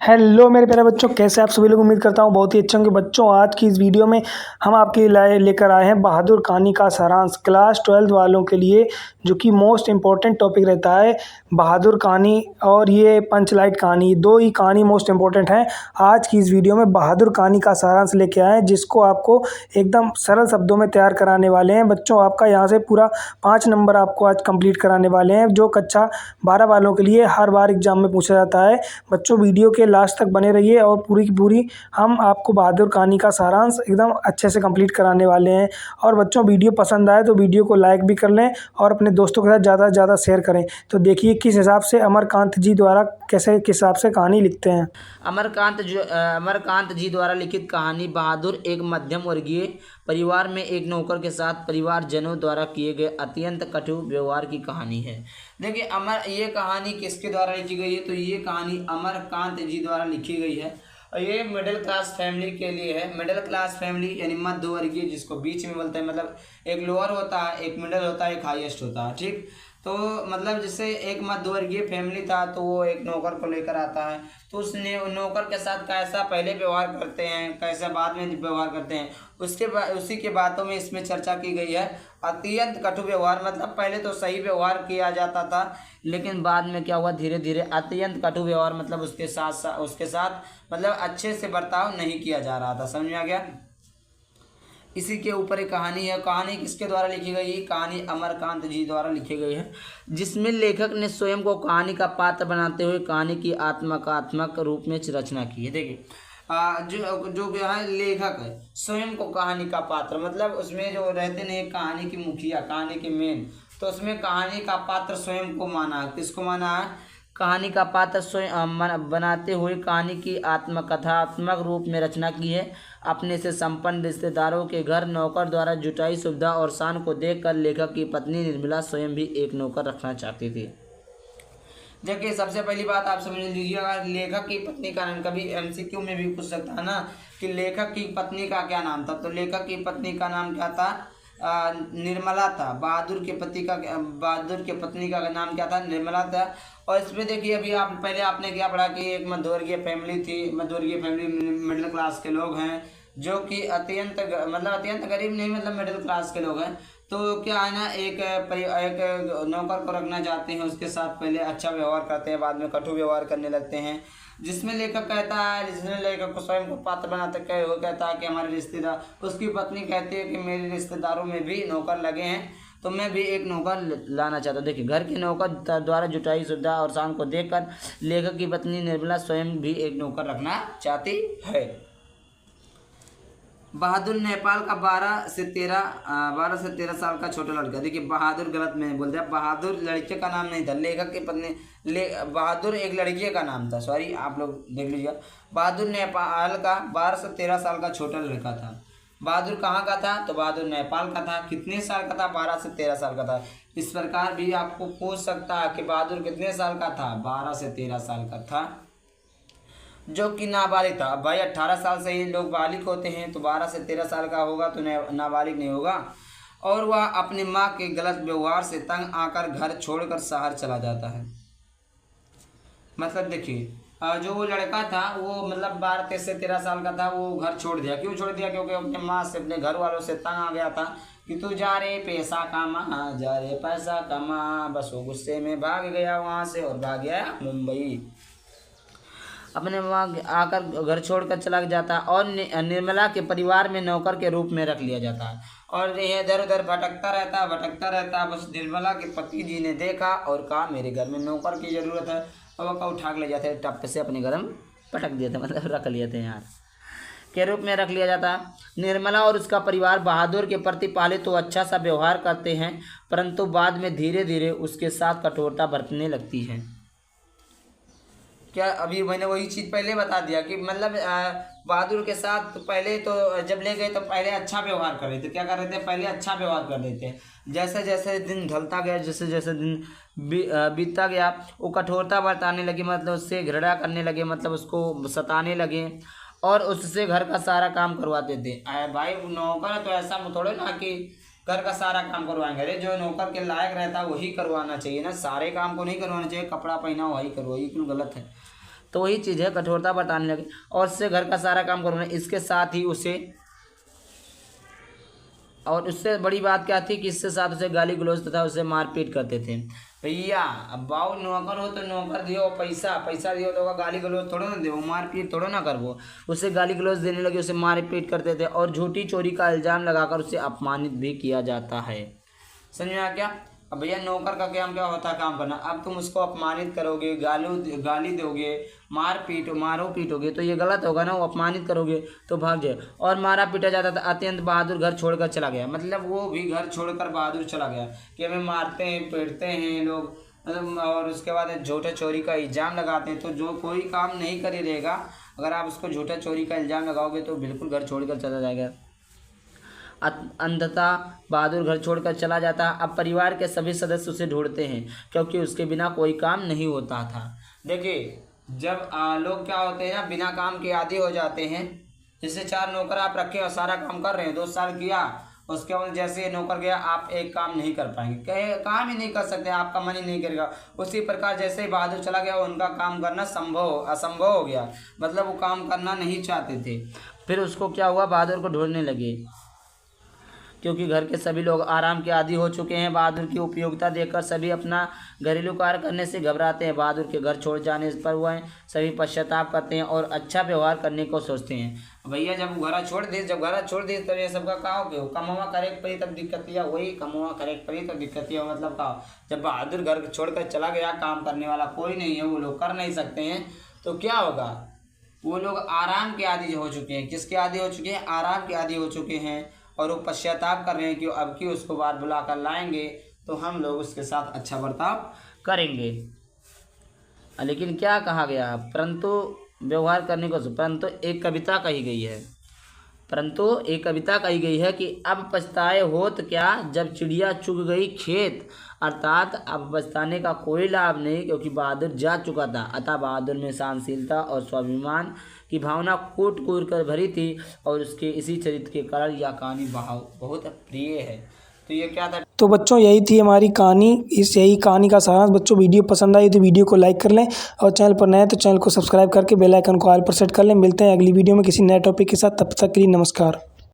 Hello मेरे प्यारे बच्चों, कैसे आप सभी लोग। उम्मीद करता हूँ बहुत ही अच्छे होंगे। बच्चों, आज की इस वीडियो में हम आपके लिए लेकर आए हैं बहादुर कहानी का सारांश क्लास 12 वालों के लिए, जो कि मोस्ट इम्पॉर्टेंट टॉपिक रहता है बहादुर कहानी और ये पंचलाइट कहानी। दो ही कहानी मोस्ट इम्पॉर्टेंट हैं। आज की इस वीडियो में बहादुर कहानी का सारांश लेके आए हैं, जिसको आपको एकदम सरल शब्दों में तैयार कराने वाले हैं। बच्चों, आपका यहाँ से पूरा 5 नंबर आपको आज कंप्लीट कराने वाले हैं, जो कक्षा 12 वालों के लिए हर बार एग्जाम में पूछा जाता है। बच्चों, वीडियो के लास्ट तक बने रहिए और पूरी की पूरी हम आपको बहादुर कहानी का सारांश एकदम अच्छे से कंप्लीट कराने वाले हैं। और बच्चों, वीडियो पसंद आए तो वीडियो को लाइक भी कर लें और अपने दोस्तों के साथ ज़्यादा से ज़्यादा शेयर करें। तो देखिए किस हिसाब से अमरकांत जी द्वारा किस हिसाब से कहानी लिखते हैं। अमरकांत जी द्वारा लिखित कहानी बहादुर एक मध्यम वर्गीय परिवार में एक नौकर के साथ परिवारजनों द्वारा किए गए अत्यंत कटु व्यवहार की कहानी है। देखिए, ये कहानी किसके द्वारा लिखी गई है? तो ये कहानी अमरकांत जी द्वारा लिखी गई है और ये मिडिल क्लास फैमिली के लिए है। मिडिल क्लास फैमिली यानी मध्य वर्गीय, जिसको बीच में बोलते हैं। मतलब एक लोअर होता है, एक मिडिल होता है, एक हाईएस्ट होता है। ठीक, तो मतलब जैसे एक मध्यवर्गीय फैमिली था, तो वो एक नौकर को लेकर आता है, तो उसने नौकर के साथ कैसा पहले व्यवहार करते हैं, कैसा बाद में व्यवहार करते हैं, उसी के बातों में इसमें चर्चा की गई है। अत्यंत कटु व्यवहार मतलब पहले तो सही व्यवहार किया जाता था, लेकिन बाद में क्या हुआ, धीरे धीरे अत्यंत कटु व्यवहार मतलब उसके साथ मतलब अच्छे से बर्ताव नहीं किया जा रहा था। समझ में आ गया? इसी के ऊपर एक कहानी है। कहानी किसके द्वारा लिखी गई है? कहानी अमरकांत जी द्वारा लिखी गई है, जिसमें लेखक ने स्वयं को कहानी का पात्र बनाते हुए कहानी की आत्मकथात्मक रूप में रचना की है। देखिए, जो है लेखक है स्वयं को कहानी का पात्र, मतलब उसमें जो रहते नहीं कहानी की मुखिया, कहानी की मेन, तो उसमें कहानी का पात्र स्वयं को माना है। किसको माना है? कहानी का पात्र स्वयं बनाते हुए कहानी की आत्मकथात्मक रूप में रचना की है। अपने से संपन्न रिश्तेदारों के घर नौकर द्वारा जुटाई सुविधा और शान को देखकर लेखक की पत्नी निर्मला स्वयं भी एक नौकर रखना चाहती थी। देखिए, सबसे पहली बात आप समझ लीजिएगा, लेखक की पत्नी का नाम कभी एमसीक्यू में भी पूछ सकता है ना, कि लेखक की पत्नी का क्या नाम था। तो लेखक की पत्नी का नाम क्या था? निर्मला था। बहादुर के पत्नी का नाम क्या था? निर्मला था। और इसमें देखिए, अभी आप पहले आपने क्या पढ़ा कि एक मध्यवर्गीय फैमिली थी। मध्यवर्गीय फैमिली मिडिल क्लास के लोग हैं, जो कि अत्यंत गरीब नहीं, मतलब मिडिल क्लास के लोग हैं। तो क्या है ना, एक नौकर को रखना चाहते हैं, उसके साथ पहले अच्छा व्यवहार करते हैं, बाद में कटु व्यवहार करने लगते हैं। जिसमें लेखक को स्वयं को पात्र बनाते वो कहता है कि हमारे रिश्तेदार, उसकी पत्नी कहती है कि मेरे रिश्तेदारों में भी नौकर लगे हैं, तो मैं भी एक नौकर लाना चाहता हूँ। देखिए, घर के नौकर द्वारा जुटाई सुविधा और शान को देखकर लेखक की पत्नी निर्मला स्वयं भी एक नौकर रखना चाहती है। बहादुर नेपाल का 12 से 13 साल का छोटा लड़का। देखिए, बहादुर गलत मैंने बोल दिया, बहादुर लड़के का नाम नहीं था, लेखक की पत्नी बहादुर एक लड़के का नाम था। सॉरी, आप लोग देख लीजिएगा। बहादुर नेपाल का 12 से 13 साल का छोटा लड़का था। बहादुर कहाँ का था? तो बहादुर नेपाल का था। कितने साल का था? 12 से 13 साल का था। इस प्रकार भी आपको पूछ सकता है कि बहादुर कितने साल का था? 12 से 13 साल का था, जो कि नाबालिग था। भाई 18 साल से ही लोग बालिग होते हैं, तो 12 से 13 साल का होगा तो नाबालिग नहीं होगा। और वह अपनी माँ के गलत व्यवहार से तंग आकर घर छोड़कर शहर चला जाता है। मतलब देखिए, जो वो लड़का था वो मतलब 12 से 13 साल का था, वो घर छोड़ दिया। क्यों छोड़ दिया? क्योंकि अपने माँ से, अपने घर वालों से तंग आ गया था कि तू जा रे पैसा कमा, जा रे पैसा कमा। बस वो गुस्से में भाग गया वहाँ से और भाग गया मुंबई। अपने वहाँ आकर घर छोड़कर चला जाता और निर्मला के परिवार में नौकर के रूप में रख लिया जाता है। और यह इधर उधर भटकता रहता। बस निर्मला के पति जी ने देखा और कहा मेरे घर में नौकर की ज़रूरत है, और वह उठा के ले जाते, टप से अपने घर में पटक दिए थे, मतलब रख लिए थे यार के रूप में रख लिया जाता। निर्मला और उसका परिवार बहादुर के प्रति पहले तो अच्छा सा व्यवहार करते हैं, परंतु बाद में धीरे धीरे उसके साथ कठोरता बरतने लगती है। क्या अभी मैंने वही चीज़ पहले बता दिया कि मतलब बहादुर के साथ तो पहले तो जब ले गए तो पहले अच्छा व्यवहार कर रहे थे। क्या कर रहे थे? पहले अच्छा व्यवहार कर रहे थे। जैसे जैसे दिन ढलता गया, जैसे जैसे दिन बीतता गया, वो कठोरता बरताने लगे, मतलब उससे घृणा करने लगे, मतलब उसको सताने लगे और उससे घर का सारा काम करवाते थे। भाई नौकर है तो ऐसा थोड़े ना कि घर का सारा काम करवाएंगे। अरे जो नौकर के लायक रहता है वही करवाना चाहिए ना, सारे काम को नहीं करवाना चाहिए। कपड़ा पहना वही करो, ये क्यों गलत है? तो वही चीज़ है, कठोरता बरताने लगे और उससे घर का सारा काम करवाना। इसके साथ ही उसे, और उससे बड़ी बात क्या थी कि इसके साथ उसे गाली गलौज तथा उसे मारपीट करते थे। भैया अब बाऊ नौकर हो तो नौकर दियो, पैसा दियो तो गाली गलौज थोड़ा ना दो, मारपीट थोड़ा ना कर। वो उसे गाली गलौज देने लगे, उसे मारपीट करते थे और झूठी चोरी का इल्ज़ाम लगाकर उसे अपमानित भी किया जाता है। समझ में आ क्या? अब भैया नौकर का काम क्या होता है? काम करना। अब तुम उसको अपमानित करोगे, गाली दोगे, मारो पीटोगे तो ये गलत होगा ना। वो अपमानित करोगे तो भाग जाए। और मारा पीटा जाता था। अत्यंत बहादुर घर छोड़कर चला गया, मतलब वो भी घर छोड़कर बहादुर चला गया कि हमें मारते हैं पीटते हैं लोग, और उसके बाद झूठा चोरी का इल्ज़ाम लगाते हैं। तो जो कोई काम नहीं कर ही रहेगा, अगर आप उसको झूठा चोरी का इल्ज़ाम लगाओगे तो बिल्कुल घर छोड़कर चला जाएगा। अंततः बहादुर घर छोड़कर चला जाता। अब परिवार के सभी सदस्य उसे ढूंढते हैं क्योंकि उसके बिना कोई काम नहीं होता था। देखिए जब लोग क्या होते हैं ना, बिना काम के आदी हो जाते हैं। जैसे 4 नौकर आप रखे और सारा काम कर रहे हैं, 2 साल किया, उसके बाद जैसे नौकर गया आप एक काम नहीं कर पाएंगे, काम ही नहीं कर सकते, आपका मन ही नहीं करेगा। उसी प्रकार जैसे ही बहादुर चला गया उनका काम करना असंभव हो गया, मतलब वो काम करना नहीं चाहते थे। फिर उसको क्या हुआ, बहादुर को ढूंढने लगे क्योंकि घर के सभी लोग आराम के आदी हो चुके हैं। बहादुर की उपयोगिता देखकर सभी अपना घरेलू कार्य करने से घबराते हैं। बहादुर के घर छोड़ जाने पर वह सभी पश्चाताप करते हैं और अच्छा व्यवहार करने को सोचते हैं। भैया जब घर छोड़ दी तब ये सबका का हो गया, कमवा करे पड़ी तब दिक्कत या वही कमवा करे पड़ी तब दिक्कत या, मतलब का जब बहादुर घर छोड़कर चला गया, काम करने वाला कोई नहीं है, वो लोग कर नहीं सकते हैं, तो क्या होगा, वो लोग आराम के आदी हो चुके हैं। किसके आदी हो चुके हैं? आराम के आदी हो चुके हैं और वो पश्चाताप कर रहे हैं कि अब की उसको बाहर बुला कर लाएंगे तो हम लोग उसके साथ अच्छा बर्ताव करेंगे। लेकिन क्या कहा गया, परंतु व्यवहार करने को, परंतु एक कविता कही गई है कि अब पछताए होत क्या जब चिड़िया चुग गई खेत। अर्थात अब पछताने का कोई लाभ नहीं क्योंकि बहादुर जा चुका था। अतः बहादुर में सहनशीलता और स्वाभिमान की भावना कूट कूट कर भरी थी और उसके इसी चरित्र के कारण यह कहानी बहुत प्रिय है। तो ये क्या था? तो बच्चों यही थी हमारी कहानी। यही कहानी का सारांश। बच्चों वीडियो पसंद आई तो वीडियो को लाइक कर लें और चैनल पर नए हैं तो चैनल को सब्सक्राइब करके बेल आइकन को ऑल पर सेट कर लें। मिलते हैं अगली वीडियो में किसी नए टॉपिक के साथ, तब तक के लिए नमस्कार।